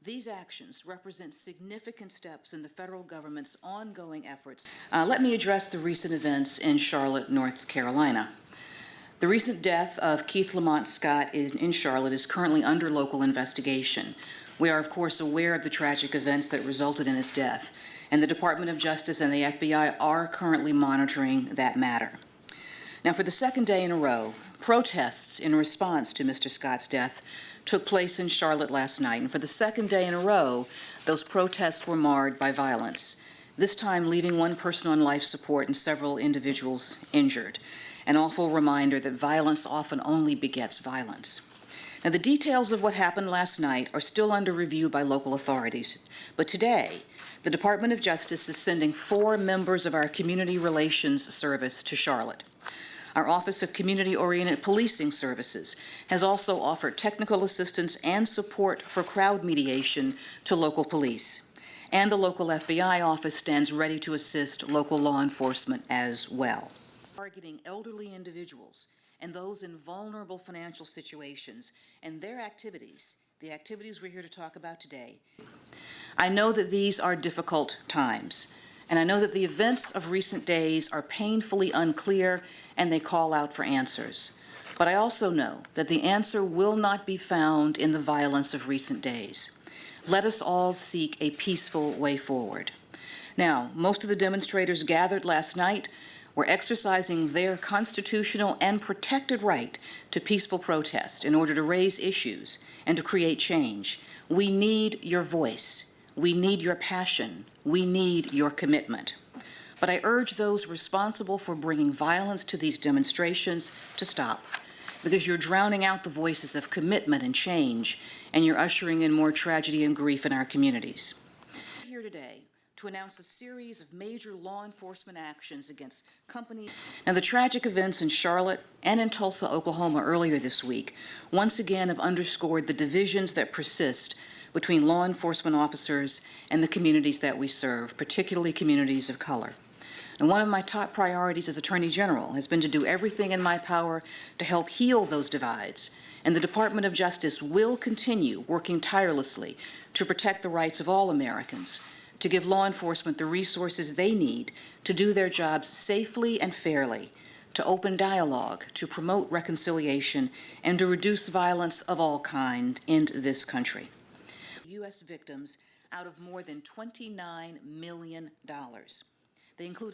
These actions represent significant steps in the federal government's ongoing efforts. Let me address the recent events in Charlotte, North Carolina. The recent death of Keith Lamont Scott in Charlotte is currently under local investigation. We are, of course, aware of the tragic events that resulted in his death, and the Department of Justice and the FBI are currently monitoring that matter. Now, for the second day in a row, protests in response to Mr. Scott's death took place in Charlotte last night, and for the second day in a row, those protests were marred by violence, this time leaving one person on life support and several individuals injured. An awful reminder that violence often only begets violence. Now, the details of what happened last night are still under review by local authorities, but today, the Department of Justice is sending 4 members of our Community Relations Service to Charlotte. Our Office of Community-Oriented Policing Services has also offered technical assistance and support for crowd mediation to local police. And the local FBI office stands ready to assist local law enforcement as well. Targeting elderly individuals and those in vulnerable financial situations and their activities, the activities we're here to talk about today. I know that these are difficult times, and I know that the events of recent days are painfully unclear and they call out for answers. But I also know that the answer will not be found in the violence of recent days. Let us all seek a peaceful way forward. Now, most of the demonstrators gathered last night were exercising their constitutional and protected right to peaceful protest in order to raise issues and to create change. We need your voice. We need your passion. We need your commitment. But I urge those responsible for bringing violence to these demonstrations to stop, because you're drowning out the voices of commitment and change, and you're ushering in more tragedy and grief in our communities. I'm here today to announce a series of major law enforcement actions against companies. Now, the tragic events in Charlotte and in Tulsa, Oklahoma earlier this week once again have underscored the divisions that persist between law enforcement officers and the communities that we serve, particularly communities of color. And one of my top priorities as Attorney General has been to do everything in my power to help heal those divides. And the Department of Justice will continue working tirelessly to protect the rights of all Americans, to give law enforcement the resources they need to do their jobs safely and fairly, to open dialogue, to promote reconciliation, and to reduce violence of all kinds in this country. U.S. victims out of more than $29 million. They include